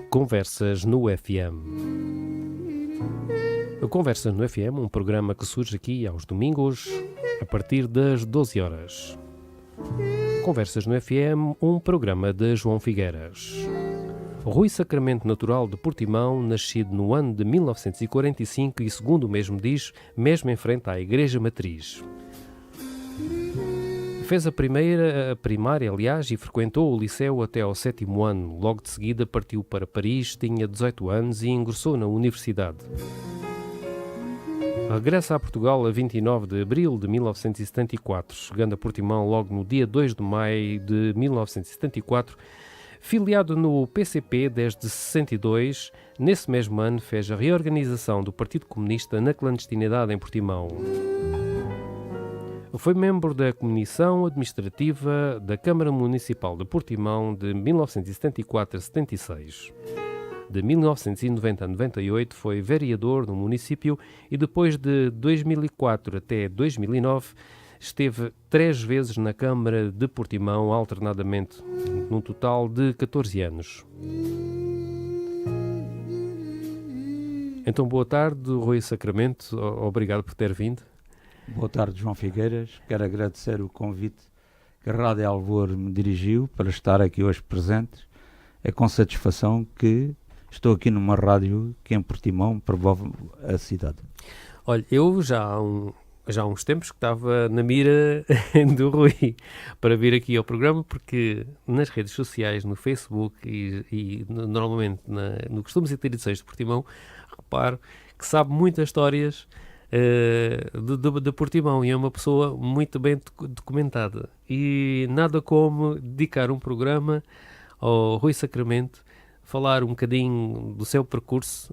Conversas no FM. Conversas no FM, um programa que surge aqui aos domingos, a partir das 12 horas. Conversas no FM, um programa de João Figueiras. Rui Sacramento, natural de Portimão, nascido no ano de 1945 e, segundo o mesmo diz, mesmo em frente à Igreja Matriz. Fez a primária, aliás, e frequentou o liceu até ao 7º ano. Logo de seguida partiu para Paris, tinha 18 anos e ingressou na universidade. Regressa a Portugal a 29 de abril de 1974, chegando a Portimão logo no dia 2 de maio de 1974. Filiado no PCP desde 62, nesse mesmo ano fez a reorganização do Partido Comunista na clandestinidade em Portimão. Foi membro da Comissão Administrativa da Câmara Municipal de Portimão de 1974 a 76. De 1990 a 98 foi vereador no município e depois de 2004 até 2009 esteve 3 vezes na Câmara de Portimão alternadamente, num total de 14 anos. Então, boa tarde, Rui Sacramento, obrigado por ter vindo. Boa tarde, João Figueiras. Quero agradecer o convite que a Rádio Alvor me dirigiu para estar aqui hoje presente. É com satisfação que estou aqui numa rádio que em Portimão promove a cidade. Olha, eu já há uns tempos que estava na mira do Rui para vir aqui ao programa, porque nas redes sociais, no Facebook e normalmente no Costumes e Tradições de Portimão, reparo que sabe muitas histórias de Portimão e é uma pessoa muito bem documentada. E nada como dedicar um programa ao Rui Sacramento, falar um bocadinho do seu percurso,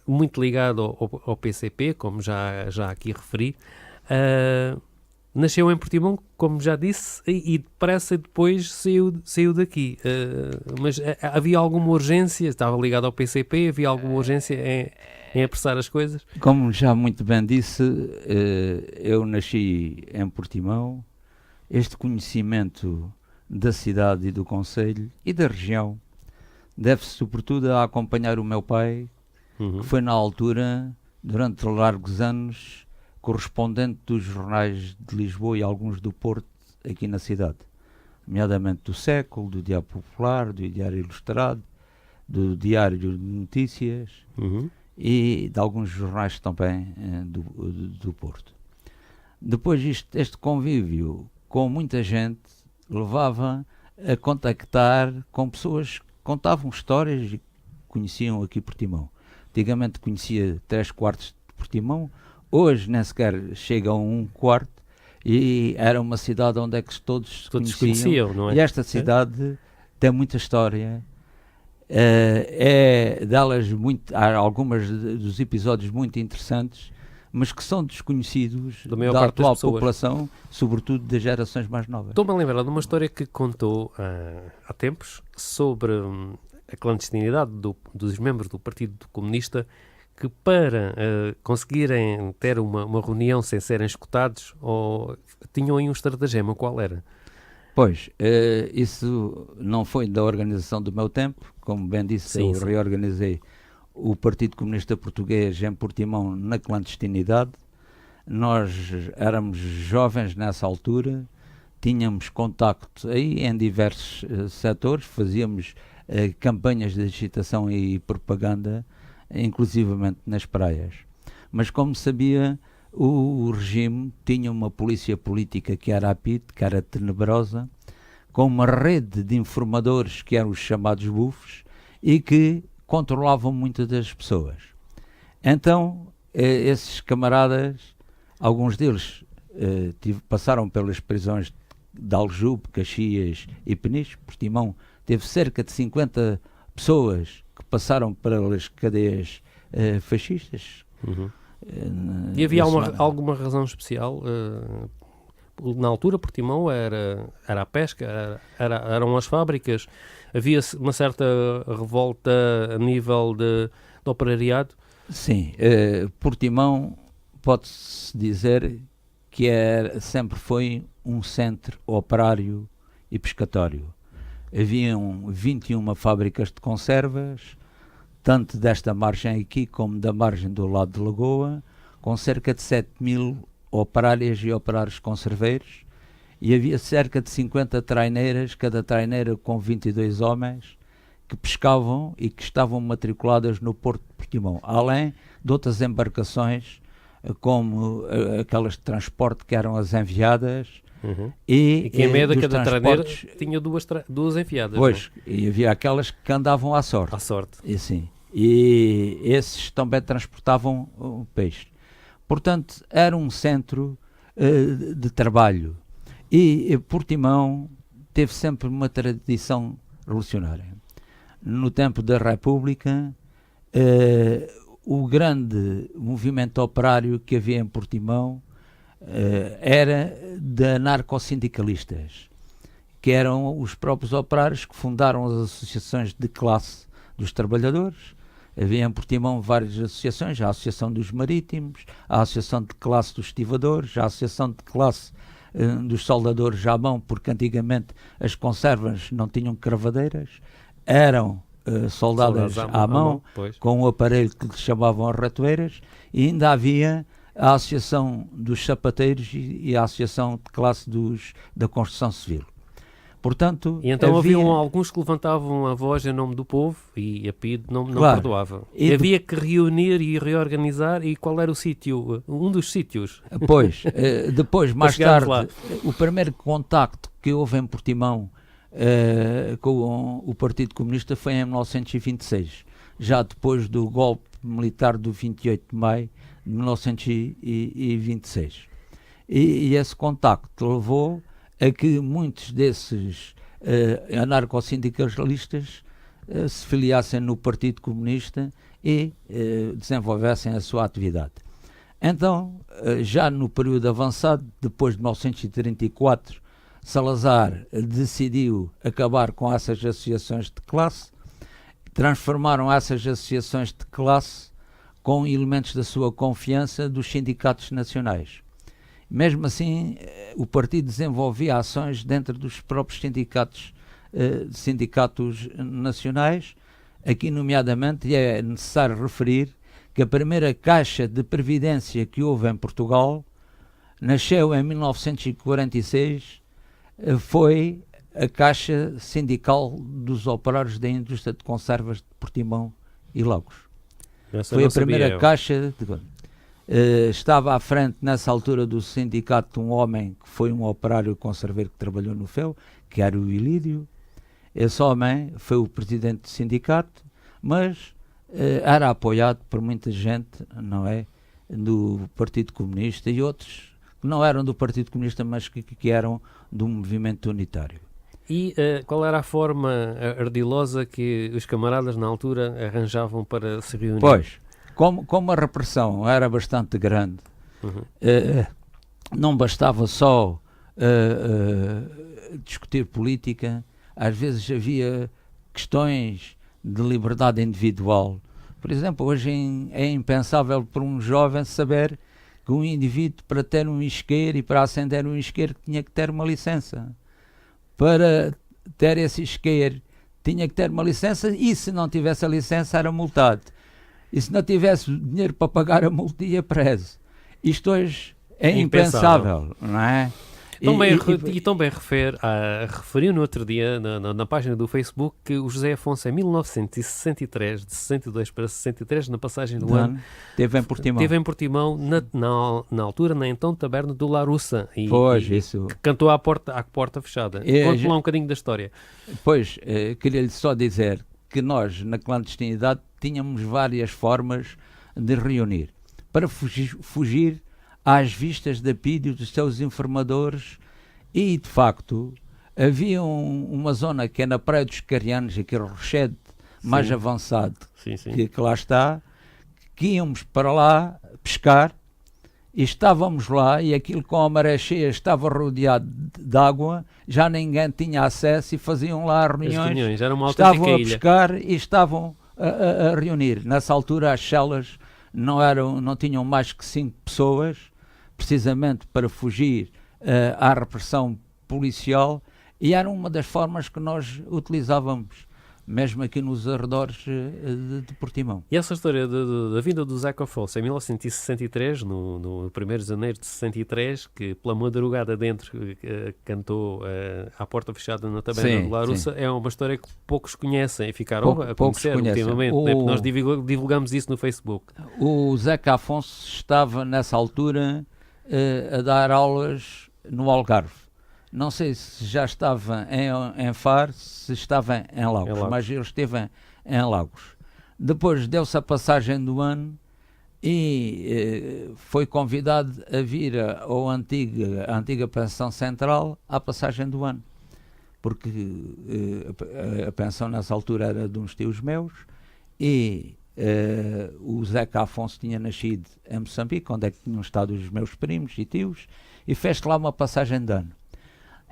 muito ligado ao PCP, como já aqui referi. Nasceu em Portimão, como já disse, e depressa depois saiu daqui. Mas havia alguma urgência? Estava ligado ao PCP? Havia alguma urgência em apressar as coisas? Como já muito bem disse, eu nasci em Portimão. Este conhecimento da cidade e do concelho e da região deve-se sobretudo a acompanhar o meu pai, que foi na altura, durante largos anos, correspondente dos jornais de Lisboa e alguns do Porto aqui na cidade, nomeadamente do Século, do Diário Popular, do Diário Ilustrado, do Diário de Notícias e de alguns jornais também do Porto. Depois este convívio com muita gente levava a contactar com pessoas que contavam histórias e conheciam aqui Portimão. Antigamente conhecia 3/4 de Portimão, hoje nem sequer chega a 1/4, e era uma cidade onde é que todos conheciam, não é? E esta cidade tem muita história. Delas há algumas dos episódios muito interessantes, mas que são desconhecidos da atual população, sobretudo das gerações mais novas. Estou-me a lembrar de uma história que contou há tempos sobre a clandestinidade dos membros do Partido Comunista, que para conseguirem ter uma reunião sem serem escutados, tinham aí um estratagema. Qual era? Pois, isso não foi da organização do meu tempo. Como bem disse, eu reorganizei o Partido Comunista Português em Portimão na clandestinidade. Nós éramos jovens nessa altura, tínhamos contacto aí em diversos setores, fazíamos campanhas de agitação e propaganda, inclusivamente nas praias. Mas como sabia, o regime tinha uma polícia política que era a PIT, que era tenebrosa, com uma rede de informadores que eram os chamados bufos e que controlavam muitas das pessoas. Então, esses camaradas, alguns deles passaram pelas prisões de Aljube, Caxias e Peniche. Portimão teve cerca de 50 pessoas que passaram pelas cadeias fascistas. E havia alguma razão especial? Na altura, Portimão era a pesca, eram as fábricas. Havia uma certa revolta a nível de operariado? Sim, Portimão pode-se dizer que sempre foi um centro operário e pescatório. Haviam 21 fábricas de conservas, tanto desta margem aqui como da margem do lado de Lagoa, com cerca de 7.000 operárias e operários conserveiros, e havia cerca de 50 traineiras, cada traineira com 22 homens, que pescavam e que estavam matriculadas no Porto de Portimão, além de outras embarcações, como aquelas de transporte que eram as enviadas, e que em meio de cada traneira transportes tinha duas enfiadas. Pois, e havia aquelas que andavam à sorte. À sorte. E, sim, e esses também transportavam o peixe. Portanto, era um centro de trabalho. E Portimão teve sempre uma tradição revolucionária. No tempo da República, o grande movimento operário que havia em Portimão era de anarcossindicalistas, que eram os próprios operários que fundaram as associações de classe dos trabalhadores. Havia em Portimão várias associações, a Associação dos Marítimos, a Associação de Classe dos Estivadores, a Associação de Classe dos Soldadores à mão, porque antigamente as conservas não tinham cravadeiras, eram soldadas à mão com um aparelho que lhes chamavam as ratoeiras, e ainda havia a Associação dos Sapateiros e a Associação de Classe da Construção Civil. Portanto, e então haviam alguns que levantavam a voz em nome do povo e a PIDE não perdoava. E havia que reunir e reorganizar. E qual era o sítio? Um dos sítios. Pois, depois, mais tarde, o primeiro contacto que houve em Portimão com o Partido Comunista foi em 1926, já depois do golpe militar do 28 de maio de 1926. E esse contacto levou a que muitos desses anarcossindicalistas se filiassem no Partido Comunista e desenvolvessem a sua atividade. Então, já no período avançado, depois de 1934, Salazar decidiu acabar com essas associações de classe, transformaram essas associações de classe com elementos da sua confiança dos sindicatos nacionais. Mesmo assim, o partido desenvolvia ações dentro dos próprios sindicatos nacionais. Aqui, nomeadamente, é necessário referir que a primeira caixa de previdência que houve em Portugal nasceu em 1946, foi a Caixa Sindical dos Operários da Indústria de Conservas de Portimão e Lagos. Foi a primeira caixa estava à frente nessa altura do sindicato um homem que foi um operário conserveiro que trabalhou no FEU, que era o Ilídio. Esse homem foi o presidente do sindicato, mas era apoiado por muita gente, não é, do Partido Comunista e outros que não eram do Partido Comunista, mas que eram do movimento unitário. E qual era a forma ardilosa que os camaradas na altura arranjavam para se reunir? Pois, como a repressão era bastante grande, não bastava só discutir política, às vezes havia questões de liberdade individual. Por exemplo, hoje é impensável para um jovem saber que um indivíduo, para ter um isqueiro e para acender um isqueiro, tinha que ter uma licença. Para ter esse isqueiro, tinha que ter uma licença, e se não tivesse a licença era multado. E se não tivesse dinheiro para pagar a multa, ia preso. Isto hoje é impensável, não é? E também referiu no outro dia, na página do Facebook, que o José Afonso, em 1963, de 62 para 63, na passagem do ano, esteve em Portimão, na altura, na então taberna do Larussa, e isso. Cantou à porta fechada. Conte lá um bocadinho da história. Pois, queria-lhe só dizer que nós, na clandestinidade, tínhamos várias formas de reunir, para fugir às vistas da PIDE dos seus informadores, e de facto havia uma zona que é na Praia dos Carianos, aquele rochete mais avançado, que lá está, que íamos para lá pescar, e estávamos lá, e aquilo com a maré cheia estava rodeado de água, já ninguém tinha acesso, e faziam lá reuniões, estavam a pescar e estavam a reunir. Nessa altura as celas não tinham mais que 5 pessoas, precisamente para fugir à repressão policial, E era uma das formas que nós utilizávamos, mesmo aqui nos arredores de Portimão. E essa história da vinda do Zeca Afonso em 1963, no 1º de janeiro de 63, que pela madrugada dentro cantou à porta fechada na taberna de Larussa, é uma história que poucos conhecem e ficaram a conhecer ultimamente. Nós divulgamos isso no Facebook. O Zeca Afonso estava nessa altura a dar aulas no Algarve. Não sei se já estava em Faro, se estava em Lagos, mas ele esteve em Lagos. Depois deu-se a passagem do ano e foi convidado a vir à antiga pensão central à passagem do ano, porque a pensão nessa altura era de uns tios meus e o Zeca Afonso tinha nascido em Moçambique, onde é que tinham estado os meus primos e tios, e fez lá uma passagem de ano.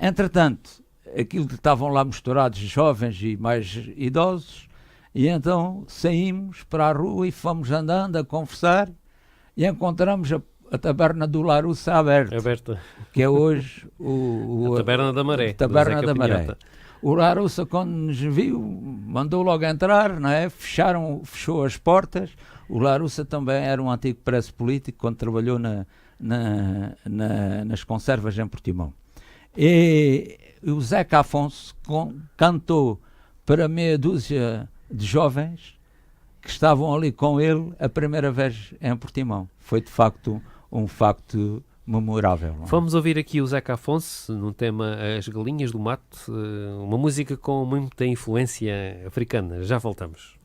Entretanto, aquilo que estavam lá misturados jovens e mais idosos, e então saímos para a rua e fomos andando a conversar e encontramos a taberna do Larussa aberta, que é hoje a Taberna da Maré. Taberna da Maré. O Larussa, quando nos viu, mandou logo entrar, não é? Fechou as portas. O Larussa também era um antigo preso político quando trabalhou nas conservas em Portimão. E o Zeca Afonso cantou para meia dúzia de jovens que estavam ali com ele a primeira vez em Portimão. Foi de facto um facto memorável. Não é? Vamos ouvir aqui o Zeca Afonso num tema As Galinhas do Mato, uma música com muita influência africana. Já voltamos.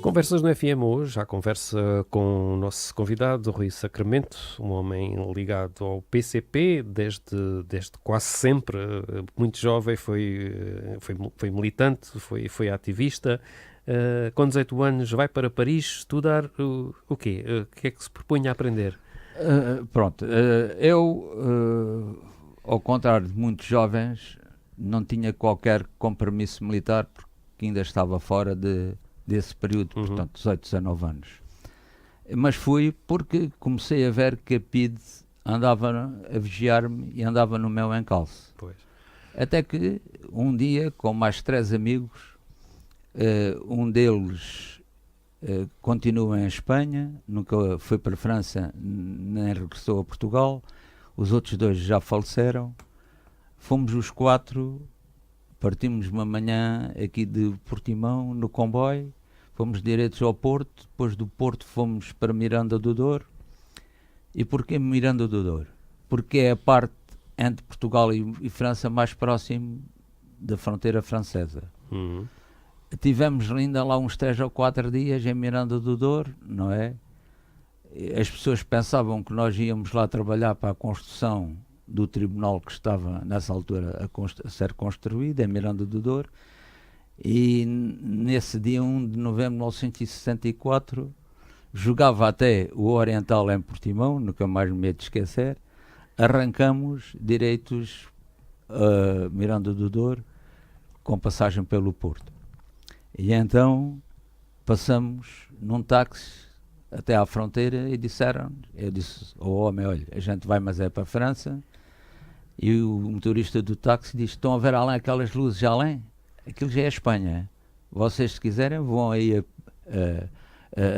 Conversas no FM hoje, a conversa com o nosso convidado, Rui Sacramento, um homem ligado ao PCP desde quase sempre, muito jovem, foi militante, foi ativista. Com 18 anos vai para Paris estudar o quê? O que é que se propunha a aprender? Eu, ao contrário de muitos jovens, não tinha qualquer compromisso militar porque ainda estava fora desse período, portanto 18, 19 anos. Mas fui porque comecei a ver que a PIDE andava a vigiar-me e andava no meu encalço. Pois. Até que um dia, com mais 3 amigos, um deles continua em Espanha, nunca foi para a França, nem regressou a Portugal, os outros 2 já faleceram. Fomos os 4, partimos uma manhã aqui de Portimão, no comboio, fomos direitos ao Porto, depois do Porto fomos para Miranda do Douro. E porquê Miranda do Douro? Porque é a parte entre Portugal e França mais próximo da fronteira francesa. Uhum. Tivemos ainda lá uns 3 ou 4 dias em Miranda do Douro, não é? As pessoas pensavam que nós íamos lá trabalhar para a construção do tribunal que estava nessa altura a ser construído em Miranda do Douro, e nesse dia 1 de novembro de 1964 jogava até o Oriental em Portimão, nunca mais me hei de esquecer. Arrancamos direitos a Miranda do Douro com passagem pelo Porto, e então passamos num táxi até à fronteira e eu disse ao homem, olha, a gente vai mas é para a França. E o motorista do táxi diz, estão a ver além aquelas luzes além? Aquilo já é Espanha. Vocês, se quiserem, vão aí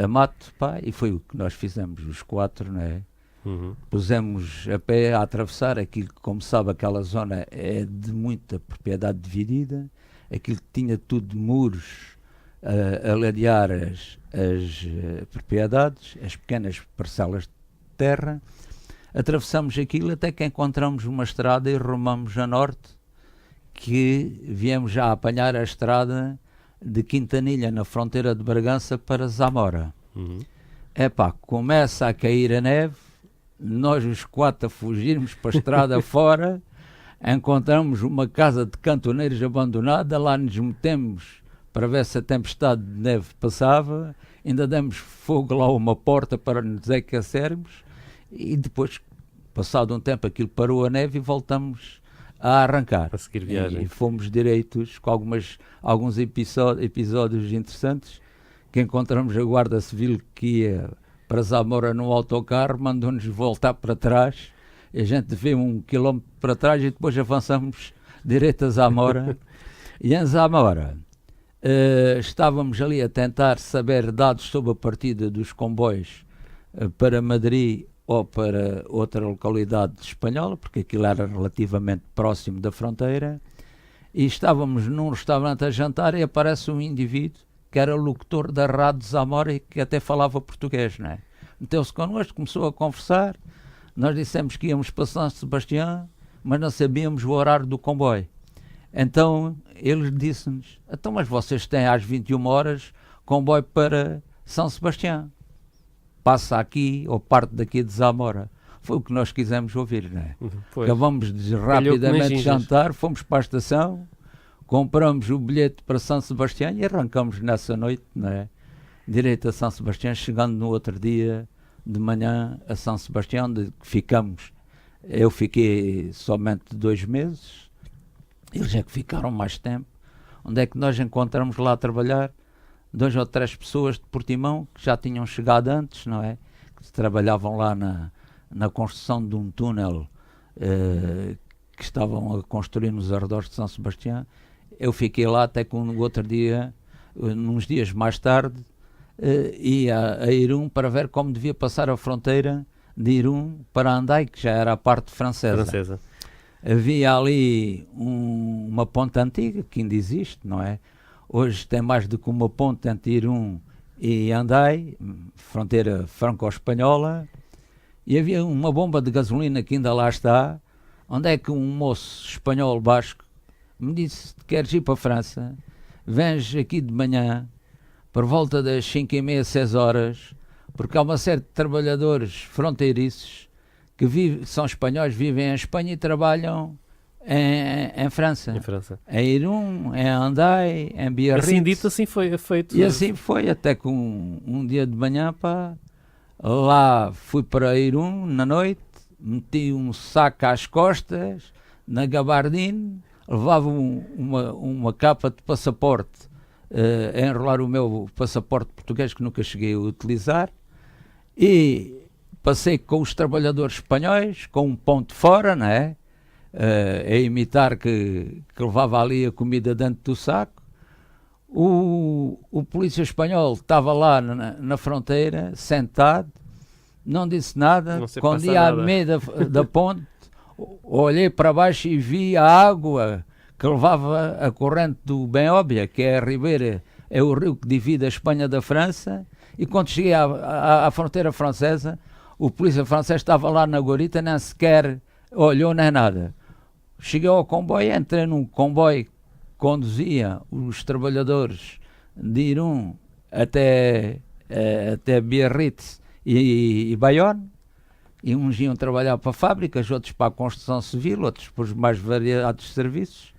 a mato, pá. E foi o que nós fizemos, os 4, não é? Uhum. Pusemos a pé a atravessar aquilo que, como sabe, aquela zona é de muita propriedade dividida. Aquilo que tinha tudo de muros a ladear as propriedades, as pequenas parcelas de terra. Atravessamos aquilo até que encontramos uma estrada e rumamos a norte, que viemos já apanhar a estrada de Quintanilha, na fronteira de Bragança, para Zamora. Uhum. Epá, começa a cair a neve, nós os 4 a fugirmos para a estrada fora, encontramos uma casa de cantoneiros abandonada, lá nos metemos para ver se a tempestade de neve passava, ainda demos fogo lá a uma porta para nos aquecermos, e depois, passado um tempo, aquilo parou a neve e voltamos a arrancar. A seguir viagem. E fomos direitos com alguns episódios interessantes, que encontramos a Guarda Civil que ia para Zamora num autocarro, mandou-nos voltar para trás, e a gente veio 1 quilómetro para trás e depois avançamos direito a Zamora. E em Zamora estávamos ali a tentar saber dados sobre a partida dos comboios para Madrid ou para outra localidade espanhola, porque aquilo era relativamente próximo da fronteira, e estávamos num restaurante a jantar e aparece um indivíduo que era locutor da Rádio Zamora e que até falava português, não é? Meteu-se connosco, começou a conversar, nós dissemos que íamos para São Sebastião, mas não sabíamos o horário do comboio. Então ele disse-nos, então mas vocês têm às 21 horas comboio para São Sebastião. Passa aqui ou parte daqui de Zamora. Foi o que nós quisemos ouvir, não é? Acabamos de rapidamente jantar, fomos para a estação, compramos o bilhete para São Sebastião e arrancamos nessa noite, não é? Direito a São Sebastião, chegando no outro dia de manhã a São Sebastião, de que ficamos. Eu fiquei somente 2 meses, eles é que ficaram mais tempo. Onde é que nós encontramos lá a trabalhar 2 ou 3 pessoas de Portimão que já tinham chegado antes, não é? Que trabalhavam lá na construção de um túnel que estavam a construir nos arredores de São Sebastião. Eu fiquei lá até que no outro dia, uns dias mais tarde, ia a Irún para ver como devia passar a fronteira de Irún para Andai, que já era a parte francesa. Havia ali uma ponte antiga que ainda existe, não é? Hoje tem mais do que uma ponte entre Irún e Andai, fronteira franco-espanhola, e havia uma bomba de gasolina que ainda lá está, onde é que um moço espanhol basco me disse, queres ir para a França? Vens aqui de manhã, por volta das 5h30, 6 horas, porque há uma série de trabalhadores fronteiriços que são espanhóis, vivem em Espanha e trabalham em França. Em Irún, em Andai, em Biarritz. Assim dito, assim foi feito. E assim foi, até que um dia de manhã, pá, lá fui para Irún na noite, meti um saco às costas, na gabardine, levava uma capa de passaporte, a enrolar o meu passaporte português que nunca cheguei a utilizar, E passei com os trabalhadores espanhóis, com um ponto fora, não é? A imitar que levava ali a comida dentro do saco. O polícia espanhol estava lá na fronteira, sentado, não disse nada. Quando ia à meio da ponte, olhei para baixo e vi a água que levava a corrente do Benóbia, que é a ribeira, é o rio que divide a Espanha da França. E quando cheguei à fronteira francesa, o polícia francês estava lá na guarita, nem sequer olhou nem nada. Cheguei ao comboio, entrei num comboio que conduzia os trabalhadores de Irún até Biarritz e Bayonne, e uns iam trabalhar para fábricas, outros para a construção civil, outros para os mais variados serviços.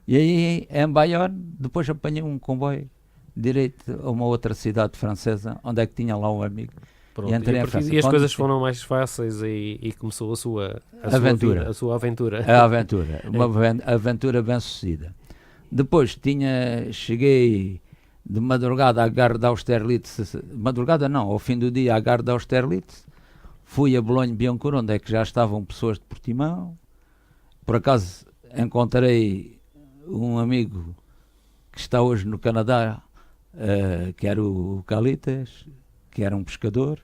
E aí, em Bayonne, depois apanhei um comboio direito a uma outra cidade francesa, onde é que tinha lá um amigo. Pronto, E entrei em França. E as coisas foram mais fáceis e começou a sua aventura. A sua aventura. A aventura. Uma aventura bem-sucedida. Depois cheguei de madrugada à Gare de Austerlitz. Madrugada não, ao fim do dia à Gare de Austerlitz. Fui a Boulogne-Billancourt, onde é que já estavam pessoas de Portimão. Por acaso encontrei um amigo que está hoje no Canadá, que era o Calitas, que era um pescador.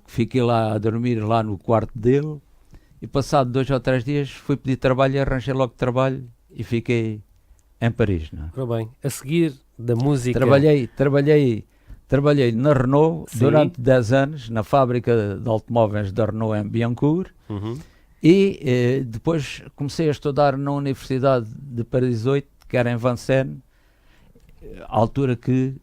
Fiquei lá a dormir lá no quarto dele, e passado 2 ou 3 dias fui pedir trabalho e arranjei logo trabalho e fiquei em Paris. Não é? Ora bem, a seguir da música... Trabalhei na Renault. Sim. Durante 10 anos, na fábrica de automóveis da Renault em Billancourt. Uhum. E depois comecei a estudar na Universidade de Paris 8, que era em Vincennes, à altura que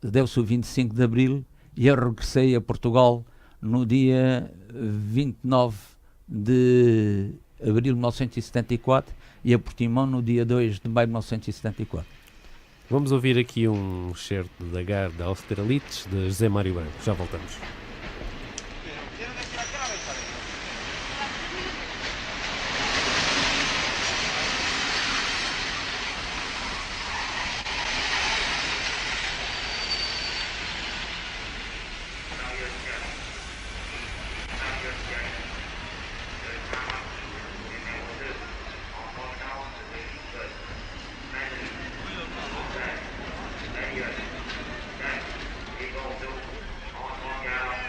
deu-se o 25 de Abril, e eu regressei a Portugal no dia 29 de abril de 1974 e a Portimão no dia 2 de maio de 1974. Vamos ouvir aqui um certo da Gare de Austerlitz, de José Mário Branco. Já voltamos. Thank you.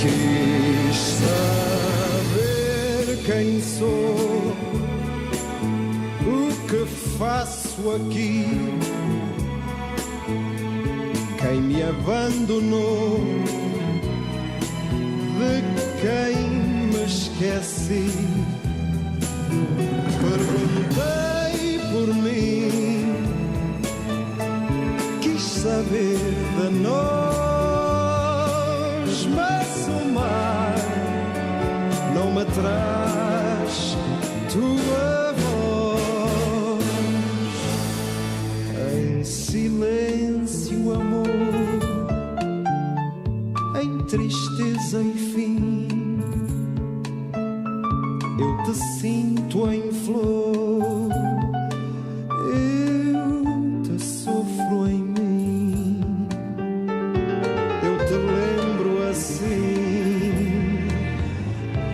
Quis saber quem sou, o que faço aqui, quem me abandonou, de quem me esqueci. Perguntei por mim, quis saber de nós, mas o mar não me traz tua voz. Em silêncio, amor, em tristeza e fim, eu te sinto em flor, eu te sofro em mim, eu te lembro assim.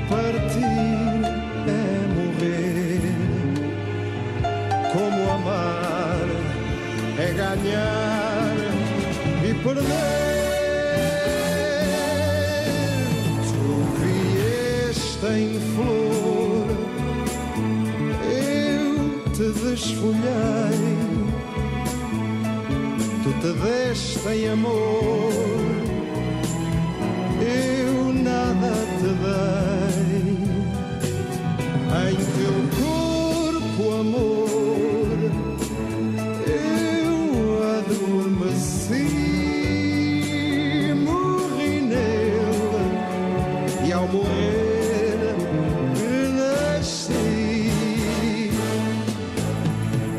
Partir é morrer, como amar é ganhar e perder. Tu vieste em flor, eu te desfolhei, tu te deste em amor, eu nada te dei. Em teu corpo, amor, eu adormeci, morri nele e ao morrer renasci.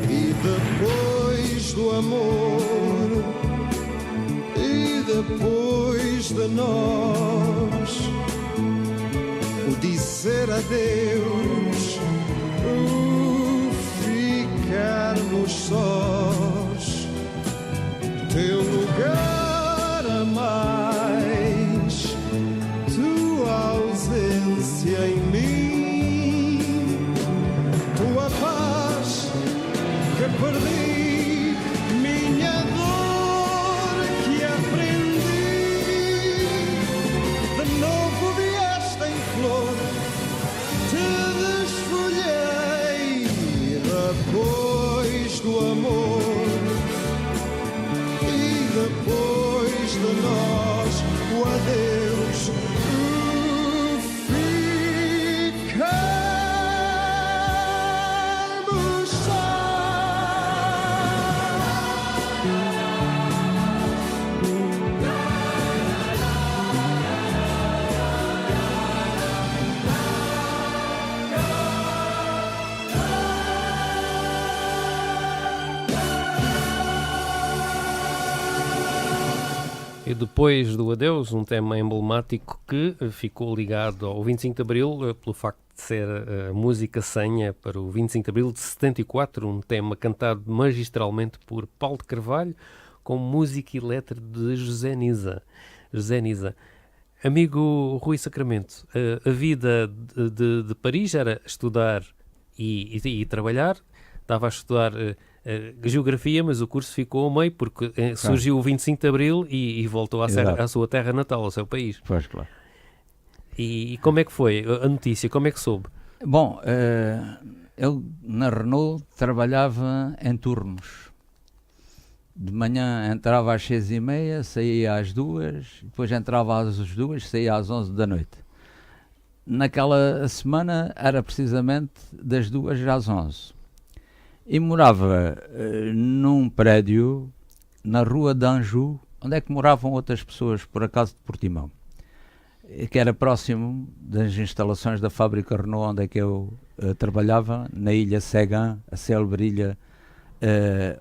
E depois do amor, e depois de nós, o dizer adeus, o ficarmos sós, teu lugar a mais, tua ausência em mim, tua paz que perdi, minha dor que aprendi. De novo vieste em flor, te desfolhei. Depois do amor e depois de nós, o adeus, o ficarmos E depois do adeus, um tema emblemático que ficou ligado ao 25 de Abril, pelo facto de ser a música senha para o 25 de Abril de 74, um tema cantado magistralmente por Paulo de Carvalho, com música e letra de José Nisa. José Nisa. Amigo Rui Sacramento, a vida de Paris era estudar e trabalhar. Estava a estudar Geografia, mas o curso ficou ao meio porque surgiu o 25 de Abril e voltou à sua terra natal, ao seu país. Pois, claro. E como é que foi a notícia? Como é que soube? Bom, eu na Renault trabalhava em turnos. De manhã entrava às 6h30, saía às 2h, depois entrava às 2h, saía às 11h da noite. Naquela semana era precisamente das 2h às 11h. E morava num prédio na rua de Anjou, onde é que moravam outras pessoas, por acaso de Portimão, que era próximo das instalações da fábrica Renault, onde é que eu trabalhava, na ilha Séguin, a célebre ilha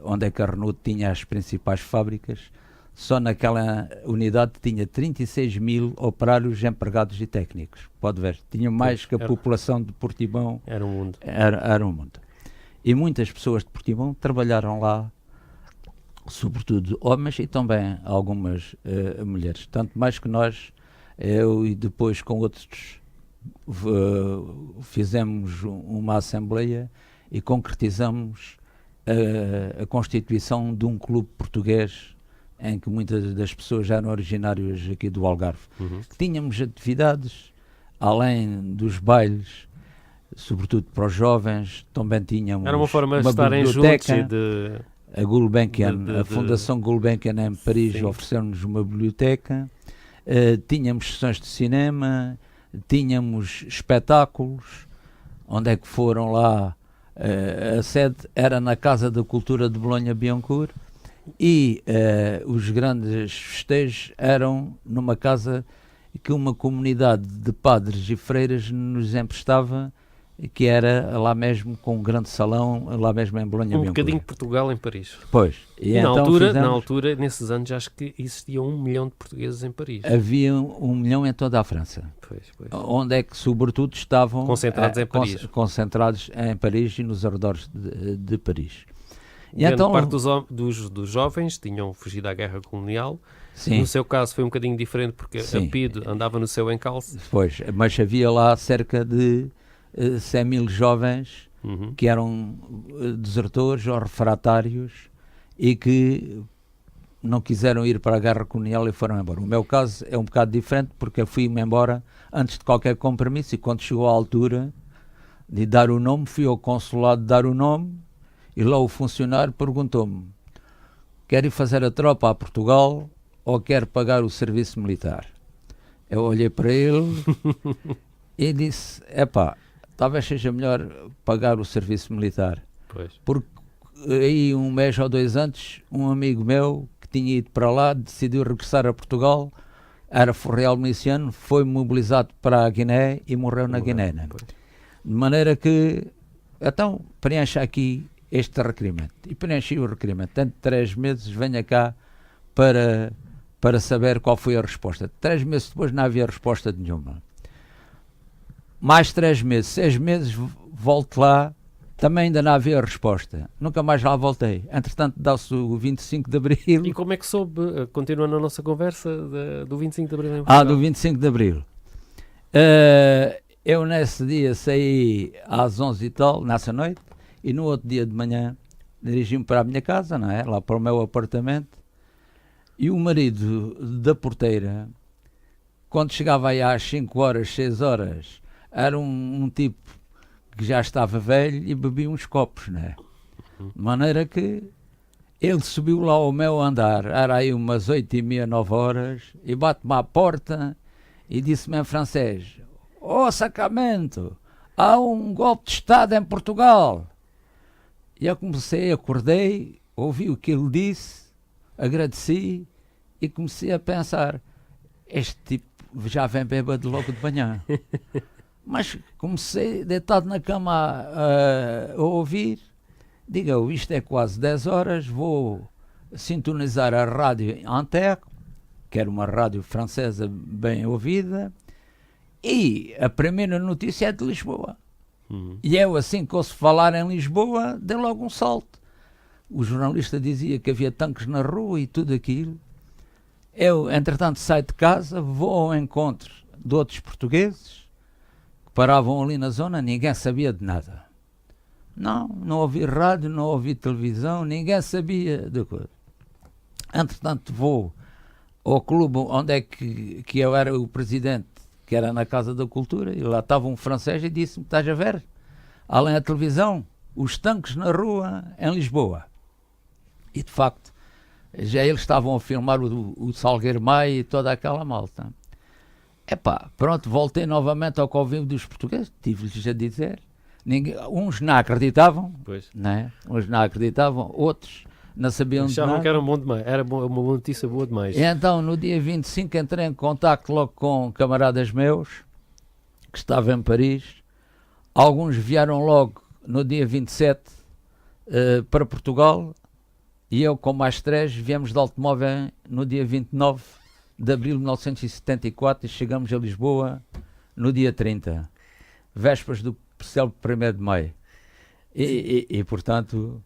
onde é que a Renault tinha as principais fábricas. Só naquela unidade tinha 36.000 operários, empregados e técnicos. Pode ver, tinha mais que a população de Portimão. Era um mundo. Era um mundo. E muitas pessoas de Portimão trabalharam lá, sobretudo homens e também algumas mulheres. Tanto mais que nós, eu e depois com outros, fizemos uma assembleia e concretizamos a constituição de um clube português em que muitas das pessoas já eram originárias aqui do Algarve. Uhum. Tínhamos atividades, além dos bailes, sobretudo para os jovens, também tínhamos Era uma forma de estarem juntos biblioteca. e de... A Gulbenkian, de- a Fundação Gulbenkian em Paris Sim. ofereceu-nos uma biblioteca, tínhamos sessões de cinema, tínhamos espetáculos. Onde é que foram lá? A sede era na Casa da Cultura de Bolonha-Billancourt e os grandes festejos eram numa casa que uma comunidade de padres e freiras nos emprestava, que era lá mesmo com um grande salão, lá mesmo em Bolonha-Billancourt. Um bocadinho de Portugal em Paris. Pois. E E então na altura, nesses anos, acho que existiam 1 milhão de portugueses em Paris. havia 1 milhão em toda a França. Pois. Onde é que sobretudo estavam Concentrados em Paris. concentrados em Paris e nos arredores de Paris. E Grande então, parte dos jovens tinham fugido à guerra colonial. sim, No seu caso foi um bocadinho diferente porque Sim. a PIDE andava no seu encalço. pois, mas havia lá cerca de 100 mil jovens Uhum. que eram desertores ou refratários e que não quiseram ir para a guerra colonial e foram embora. O meu caso é um bocado diferente porque eu fui-me embora antes de qualquer compromisso e quando chegou à altura de dar o nome, fui ao consulado dar o nome e lá o funcionário perguntou-me: quer ir fazer a tropa a Portugal ou quer pagar o serviço militar? Eu olhei para ele e disse: epá, talvez seja melhor pagar o serviço militar. Pois. Porque aí 1 mês ou 2 antes, um amigo meu que tinha ido para lá decidiu regressar a Portugal, era forreal miliciano, foi mobilizado para a Guiné e morreu na Guiné. Né? Pois. De maneira que, então, preencha aqui este requerimento. E preenchi o requerimento. Dentro de 3 meses, venha cá para saber qual foi a resposta. 3 meses depois não havia resposta nenhuma. Mais 3 meses, 6 meses, volto lá, também ainda não havia resposta. Nunca mais lá voltei. Entretanto, dá-se o 25 de Abril. E como é que soube, continuando a nossa conversa, do 25 de Abril em Portugal? Do 25 de Abril. Eu nesse dia saí às 11 e tal, nessa noite, e no outro dia de manhã dirigi-me para a minha casa, não é? Lá para o meu apartamento, e o marido da porteira, quando chegava aí às 5 horas, 6 horas, era um tipo que já estava velho e bebia uns copos, não é? De maneira que ele subiu lá ao meu andar, era aí umas 8h30, 9 horas, e bate-me à porta e disse-me em francês: "Ó Sacramento, há um golpe de Estado em Portugal." E eu acordei, ouvi o que ele disse, agradeci e comecei a pensar: este tipo já vem bêbado logo de manhã. Mas comecei deitado na cama a ouvir, digo, isto é quase 10 horas, vou sintonizar a rádio Inter, que era uma rádio francesa bem ouvida, e a primeira notícia é de Lisboa. E eu, assim que ouço falar em Lisboa, dei logo um salto. O jornalista dizia que havia tanques na rua e tudo aquilo. Eu, entretanto, saio de casa, vou ao encontro de outros portugueses que paravam ali na zona, ninguém sabia de nada. Não ouvi rádio, não ouvi televisão, ninguém sabia de coisa. Entretanto, vou ao clube onde é que eu era o presidente, que era na Casa da Cultura, e lá estava um francês e disse-me: estás a ver, além da televisão, os tanques na rua em Lisboa. E de facto, já eles estavam a filmar o Salgueiro Maia e toda aquela malta. Epá, pronto, voltei novamente ao convívio dos portugueses, tive-lhes a dizer. Uns não acreditavam, Pois. né? Uns não acreditavam, outros não sabiam de Achavam nada. que era bom demais, era uma notícia boa demais. E então, no dia 25, entrei em contacto logo com camaradas meus, que estavam em Paris. Alguns vieram logo no dia 27 para Portugal, e eu com mais 3 viemos de automóvel no dia 29 de abril de 1974 e chegamos a Lisboa no dia 30, vésperas do célebre 1º de maio. E portanto...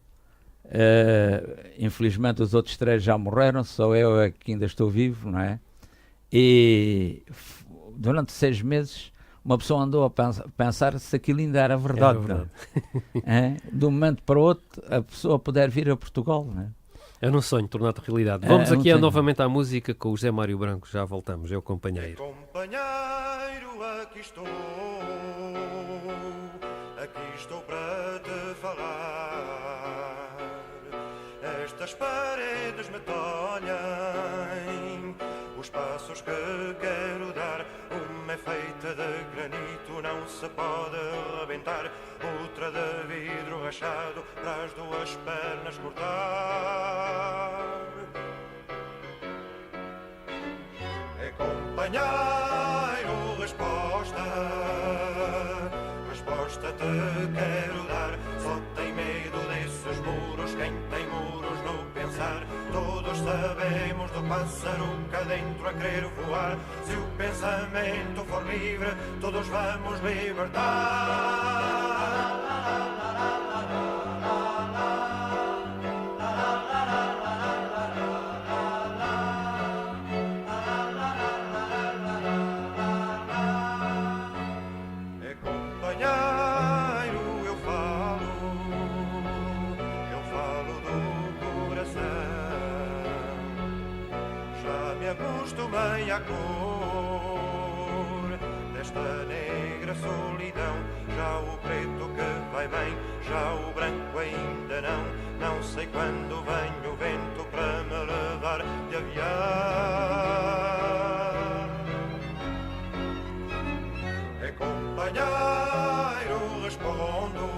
infelizmente os outros 3 já morreram, só eu é que ainda estou vivo, não é? E durante 6 meses uma pessoa andou a pensar se aquilo ainda era verdade. Era verdade. Não é? De um momento para o outro a pessoa puder vir a Portugal, não é? É um sonho tornado realidade. Vamos É um aqui sonho. novamente à música com o José Mário Branco. Já voltamos, é o companheiro. Companheiro, aqui estou para te falar. Estas paredes me tolhem os passos que quero dar. Uma é feita de granito, não se pode rebentar. Outra de vidro rachado, para as duas pernas cortar. É companheiro, resposta te quero dar. Só tem medo desses muros quem tem muros no pensar. Todos sabemos do pássaro cá dentro a querer voar. Se o pensamento for livre, todos vamos libertar. Acostumei à cor desta negra solidão. Já o preto que vai bem, já o branco ainda não. Não sei quando vem o vento para me levar de avião. É companheiro, respondo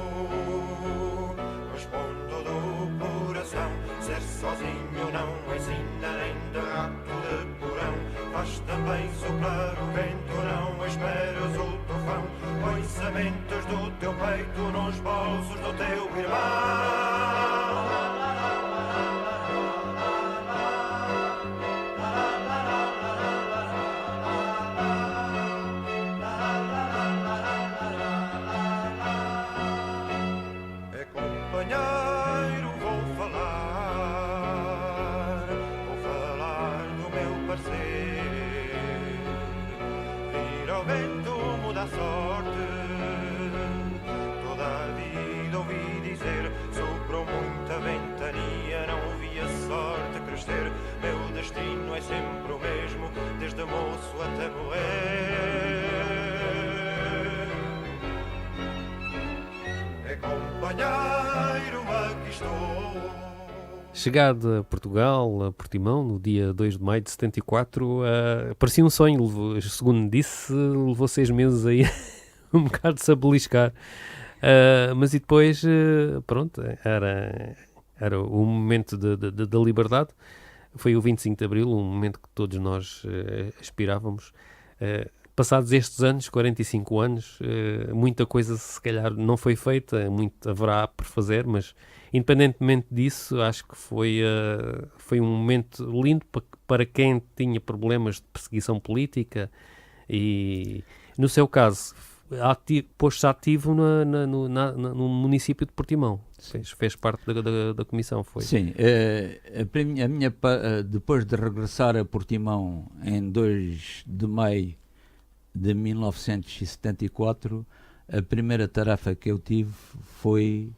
do coração. Ser sozinho não ensina nem de rato de porão. Faz também soprar o vento, não esperes o tufão. Põe sementes do teu peito nos bolsos do teu irmão. É companheiro, vou falar do meu parecer. Vir ao vento muda a sorte. Toda a vida ouvi dizer, soprou muita ventania, não vi a sorte crescer. Meu destino é sempre o mesmo, desde moço até morrer. É companheiro, aqui estou. Chegado a Portugal, a Portimão, no dia 2 de maio de 74, parecia um sonho, segundo me disse, levou 6 meses aí um bocado de se a beliscar. Mas e depois, pronto, era o momento da liberdade. Foi o 25 de Abril, um momento que todos nós aspirávamos. Passados estes anos, 45 anos, muita coisa se calhar não foi feita, muito haverá por fazer, mas independentemente disso, acho que foi um momento lindo para quem tinha problemas de perseguição política e, no seu caso, pôs-se ativo no município de Portimão. Fez parte da comissão, foi? Sim, depois de regressar a Portimão em 2 de maio de 1974, a primeira tarefa que eu tive foi,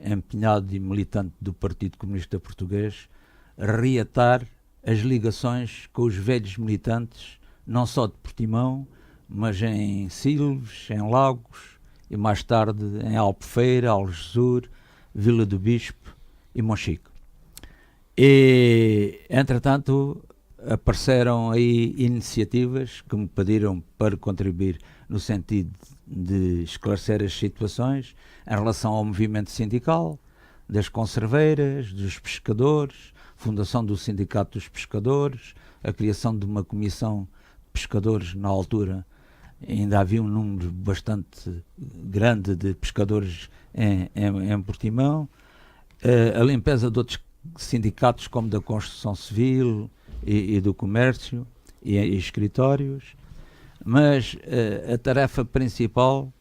empenhado e militante do Partido Comunista Português, reatar as ligações com os velhos militantes, não só de Portimão, mas em Silves, em Lagos e mais tarde em Albufeira, Algesur, Vila do Bispo e Monchique. E, entretanto, apareceram aí iniciativas que me pediram para contribuir no sentido de esclarecer as situações em relação ao movimento sindical, das conserveiras, dos pescadores, fundação do Sindicato dos Pescadores, a criação de uma comissão de pescadores. Na altura ainda havia um número bastante grande de pescadores em Portimão, a limpeza de outros sindicatos como da construção civil e do comércio e escritórios, mas a tarefa principal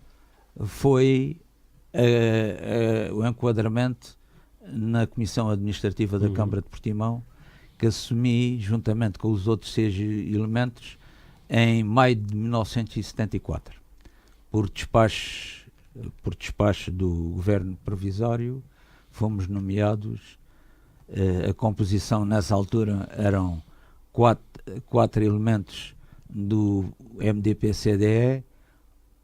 foi o enquadramento na Comissão Administrativa da Câmara de Portimão, que assumi juntamente com os outros 6 elementos em maio de 1974, por despacho do Governo Provisório. Fomos nomeados A composição nessa altura eram quatro elementos do MDP-CDE,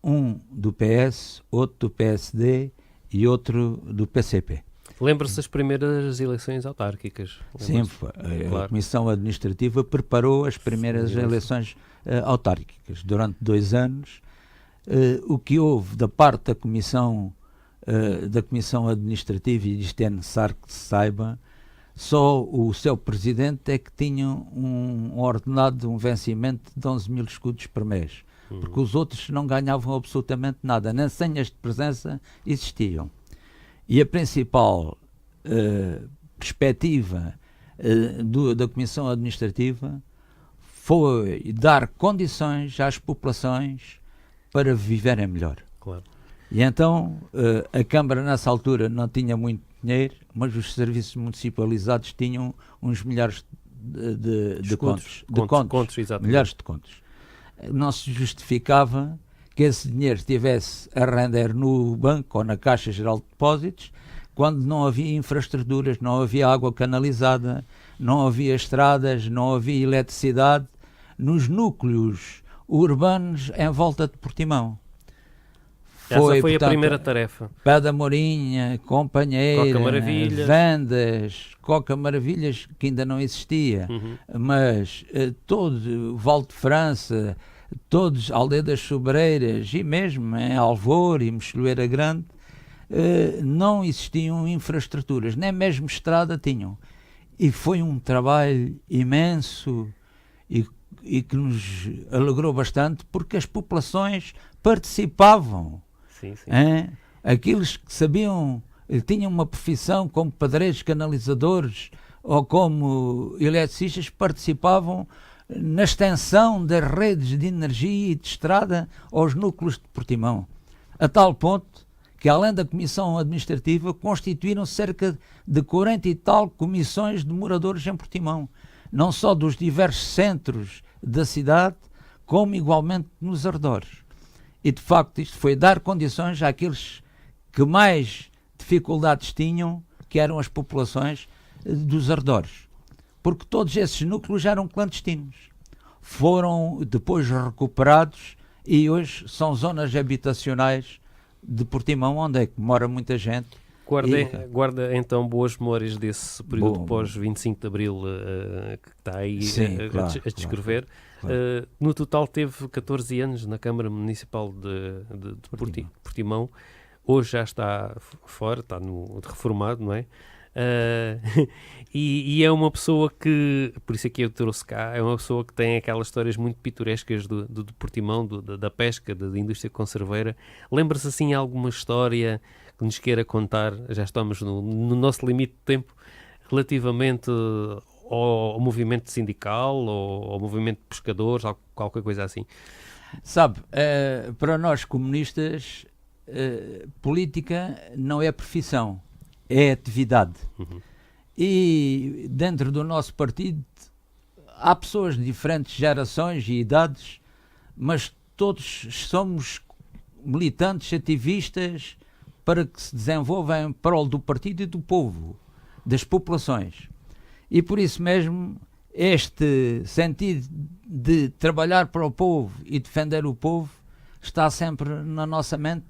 um do PS, outro do PSD e outro do PCP. Lembra-se das primeiras eleições autárquicas? Sim, a Comissão Administrativa preparou as primeiras eleições autárquicas. Durante 2 anos, o que houve da parte da Comissão Administrativa, e isto é necessário que se saiba, só o seu presidente é que tinha um ordenado, um vencimento de 11 mil escudos por mês, porque os outros não ganhavam absolutamente nada, nem senhas de presença existiam. E a principal perspectiva da Comissão Administrativa foi dar condições às populações para viverem melhor. Claro. E então a Câmara nessa altura não tinha muito dinheiro, mas os serviços municipalizados tinham uns milhares de contos. Milhares de contos. Não se justificava que esse dinheiro estivesse a render no banco ou na Caixa Geral de Depósitos, quando não havia infraestruturas, não havia água canalizada, não havia estradas, não havia eletricidade nos núcleos urbanos em volta de Portimão. Essa foi, portanto, a primeira tarefa. Pé da Mourinha, Companheira, Vendas, Coca Maravilhas, que ainda não existia, mas todo Val de França, todos Aldeia das Sobreiras e mesmo em Alvor e Mexilheira Grande, não existiam infraestruturas, nem mesmo estrada tinham. E foi um trabalho imenso e que nos alegrou bastante, porque as populações participavam. Sim, sim. Aqueles que sabiam, tinham uma profissão como padreiros, canalizadores ou como eletricistas, participavam na extensão das redes de energia e de estrada aos núcleos de Portimão, a tal ponto que, além da Comissão Administrativa, constituíram cerca de 40 e tal comissões de moradores em Portimão, não só dos diversos centros da cidade, como igualmente nos arredores. E, de facto, isto foi dar condições àqueles que mais dificuldades tinham, que eram as populações dos arredores. Porque todos esses núcleos eram clandestinos. Foram depois recuperados e hoje são zonas habitacionais de Portimão, onde é que mora muita gente. Guarda então boas memórias desse período pós-25 de Abril que está aí a descrever. Claro. No total teve 14 anos na Câmara Municipal de Portimão. Hoje já está fora, está reformado, não é? E é uma pessoa que, por isso é que eu trouxe cá, é uma pessoa que tem aquelas histórias muito pitorescas do Portimão, da pesca, da indústria conserveira. Lembra-se assim alguma história que nos queira contar? Já estamos no nosso limite de tempo, relativamente ao movimento sindical ou ao movimento de pescadores, qualquer coisa assim. Sabe, para nós comunistas, política não é profissão, é atividade. E dentro do nosso partido há pessoas de diferentes gerações e idades, mas todos somos militantes, ativistas, para que se desenvolvam em prol do partido e do povo, das populações. E por isso mesmo, este sentido de trabalhar para o povo e defender o povo está sempre na nossa mente,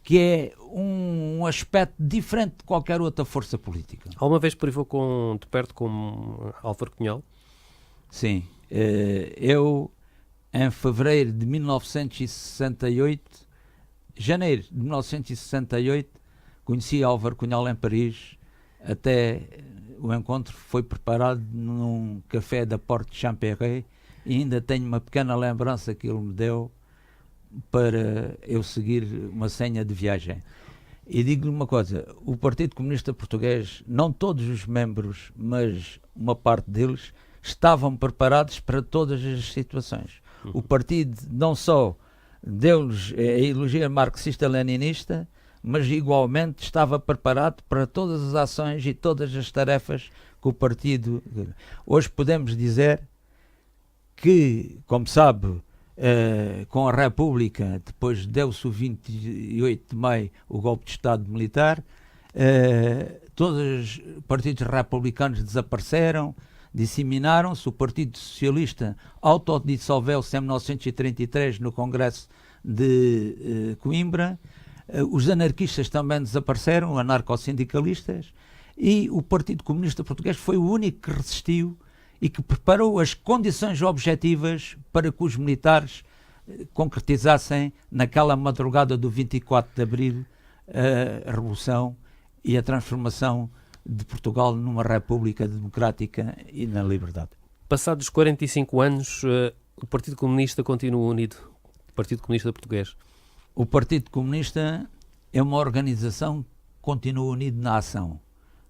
que é um aspecto diferente de qualquer outra força política. Alguma vez privou de perto com Álvaro Cunhal? Sim. Eu, em fevereiro de 1968, janeiro de 1968, conheci Álvaro Cunhal em Paris. Até o encontro foi preparado num café da Porte de Champéret e ainda tenho uma pequena lembrança que ele me deu para eu seguir uma senha de viagem. E digo-lhe uma coisa, o Partido Comunista Português, não todos os membros, mas uma parte deles, estavam preparados para todas as situações. O partido não só deu-lhes a ideologia marxista-leninista, mas igualmente estava preparado para todas as ações e todas as tarefas que o partido... Hoje podemos dizer que, como sabe, com a República, depois deu-se o 28 de maio o golpe de Estado militar, todos os partidos republicanos desapareceram, disseminaram-se, o Partido Socialista autodissolveu-se em 1933 no Congresso de Coimbra, os anarquistas também desapareceram, anarcossindicalistas, e o Partido Comunista Português foi o único que resistiu e que preparou as condições objetivas para que os militares concretizassem naquela madrugada do 24 de Abril a Revolução e a transformação de Portugal numa república democrática e na liberdade. Passados 45 anos, o Partido Comunista continua unido, o Partido Comunista Português. O Partido Comunista é uma organização que continua unido na ação.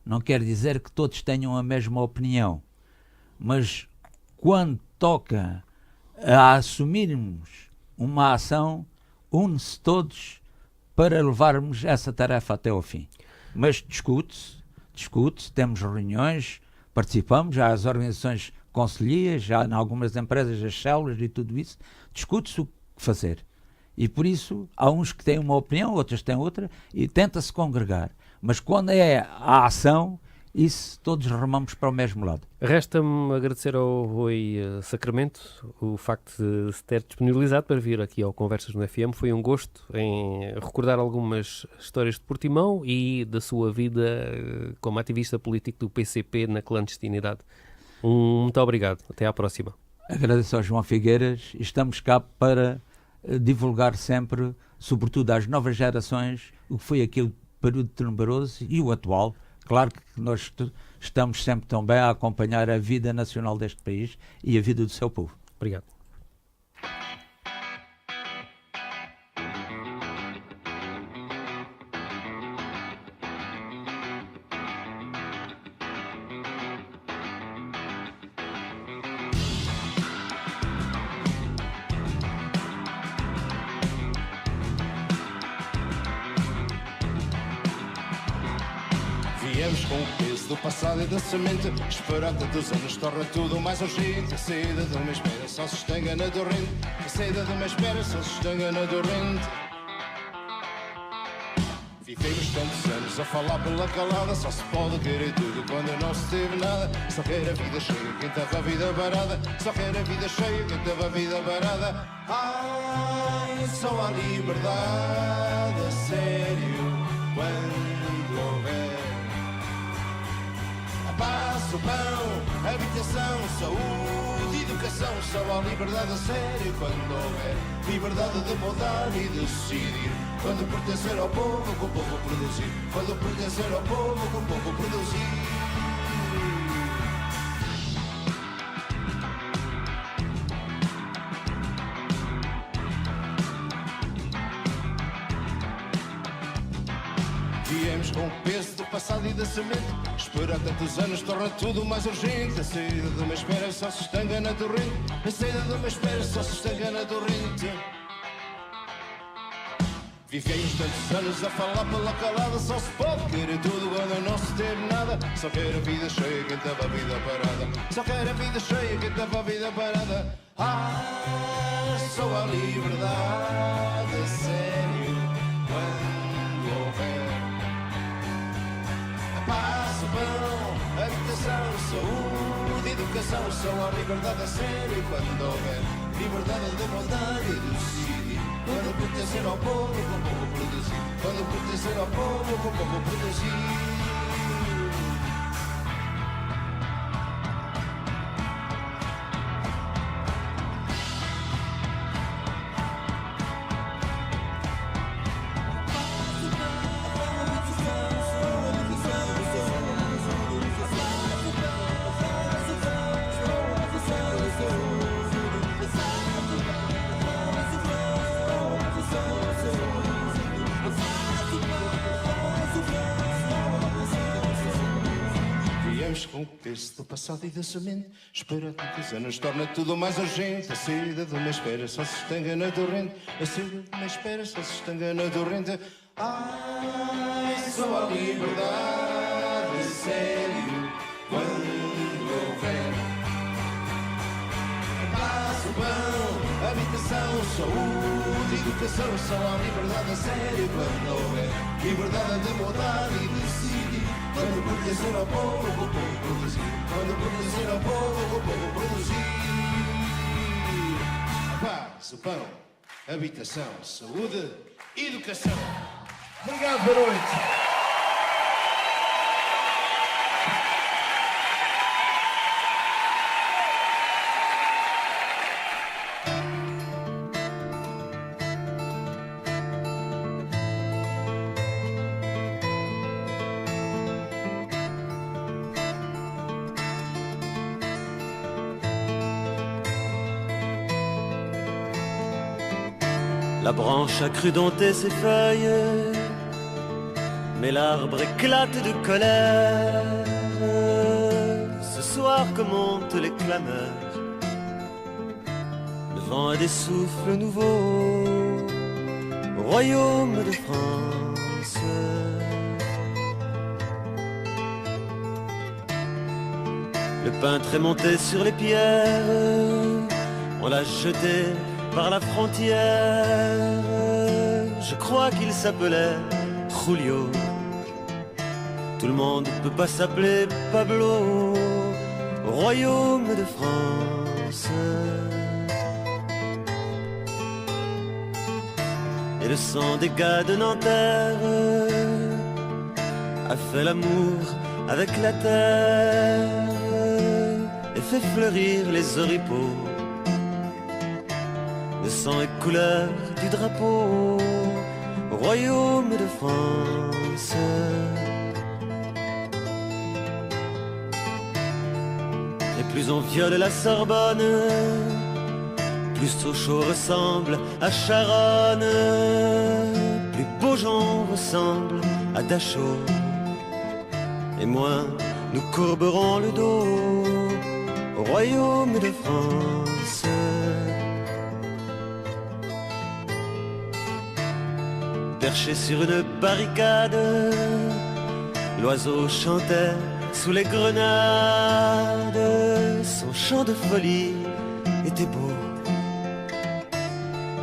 Não quer dizer que todos tenham a mesma opinião, mas quando toca a assumirmos uma ação, une-se todos para levarmos essa tarefa até ao fim. Mas discute-se, temos reuniões, participamos, já as organizações conselhias, já em algumas empresas as células e tudo isso, discute-se o que fazer. E por isso há uns que têm uma opinião, outros têm outra, e tenta-se congregar. Mas quando é a ação, isso todos remamos para o mesmo lado. Resta-me agradecer ao Rui Sacramento o facto de se ter disponibilizado para vir aqui ao Conversas no FM. Foi um gosto em recordar algumas histórias de Portimão e da sua vida como ativista político do PCP na clandestinidade. Muito obrigado. Até à próxima. Agradeço ao João Figueiras e estamos cá para divulgar sempre, sobretudo às novas gerações, o que foi aquele período tenebroso e o atual. Claro que nós estamos sempre também a acompanhar a vida nacional deste país e a vida do seu povo. Obrigado. Viemos com o peso do passado e da semente. Esperar tantos anos torna tudo mais urgente. A saída de uma espera só se estanca na torrente. A saída de uma espera só se estanca na torrente. Vivemos tantos anos a falar pela calada. Só se pode querer tudo quando não se teve nada. Só quer a vida cheia quem teve a vida parada. Só quer a vida cheia quem teve a vida parada. Ai, só a liberdade a sério quando houver paz, o pão, habitação, saúde, educação. Só a liberdade a sério quando houver liberdade de mudar e decidir. Quando pertencer ao povo, com o povo produzir. Quando pertencer ao povo, com o povo produzir. Viemos com o peso do passado e da semente. Esperar tantos anos torna tudo mais urgente. A saída de uma espera só se estanca na torrente. A saída de uma espera só se estanca na torrente. Vivemos tantos anos a falar pela calada. Só se pode querer tudo quando não se teve nada. Só quer a vida cheia quem teve a vida parada. Só quer a vida cheia quem teve a vida parada. Ah, só a liberdade a sério quando houver paz, pão, habitação, saúde, educação. Só a liberdade a sério quando houver liberdade de mudar e decidir. Quando pertencer ao povo, com o povo produzir. Quando pertencer ao povo, com o povo produzir. Com o peso do passado e da semente. Espera tantos anos torna tudo mais urgente. A saída de uma espera só se estanca na torrente. A saída de uma espera só se estanca na torrente. Ai, só a liberdade sério quando houver paz, o pão, habitação, saúde, educação. Só a liberdade a sério quando houver liberdade de mudar e decidir. quando podia ser ao povo produzir, quando podia ser ao povo produzir. A paz, o pão, habitação, saúde, educação. Obrigado, boa noite. La branche a cru dompter ses feuilles, mais l'arbre éclate de colère. Ce soir commentent les clameurs, le vent a des souffles nouveaux au royaume de France. Le peintre est monté sur les pierres, on l'a jeté par la frontière. Je crois qu'il s'appelait Julio. Tout le monde ne peut pas s'appeler Pablo au royaume de France. Et le sang des gars de Nanterre a fait l'amour avec la terre et fait fleurir les oripeaux. Le sang et couleur du drapeau au royaume de France. Et plus on viole la Sorbonne, plus Sochaux ressemble à Charonne, plus Beaujon ressemble à Dachau, et moins nous courberons le dos au royaume de France. Perché sur une barricade, l'oiseau chantait sous les grenades. Son chant de folie était beau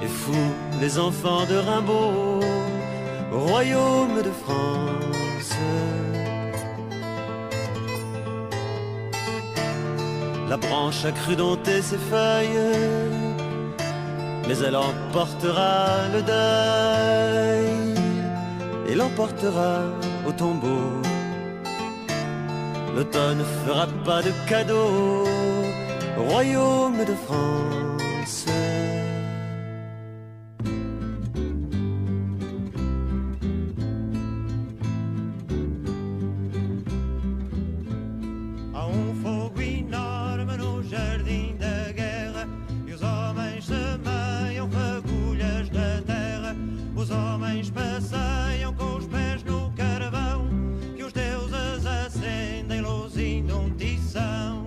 et fou les enfants de Rimbaud au royaume de France. La branche a cru dompter ses feuilles, mais elle emportera le deuil et l'emportera au tombeau. L'automne fera pas de cadeau au royaume de France. Há fogo enorme no jardim da guerra e os homens semeiam fagulhas da terra. Os homens passeiam com os pés no carvão que os deuses acendem, luzindo um tição.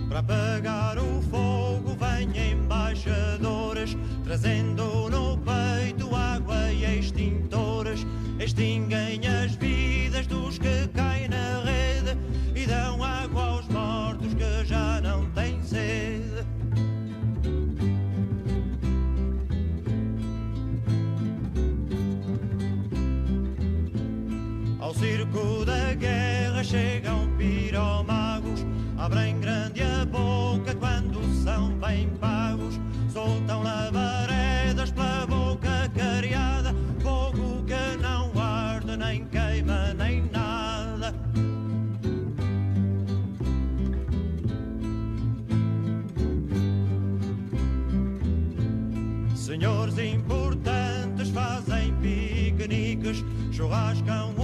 Para apagar o fogo vêm embaixadores, trazendo no peito água e extintores. Extinguem as vidas dos que caem na rede e dão água aos mortos que já não têm sede. Ao circo da guerra chegam piromagos, abrem grande a boca quando são bem pagos, soltam labaredas pela boca cariada, fogo que não arde, nem queima, nem nada. Senhores importantes fazem piqueniques, churrascam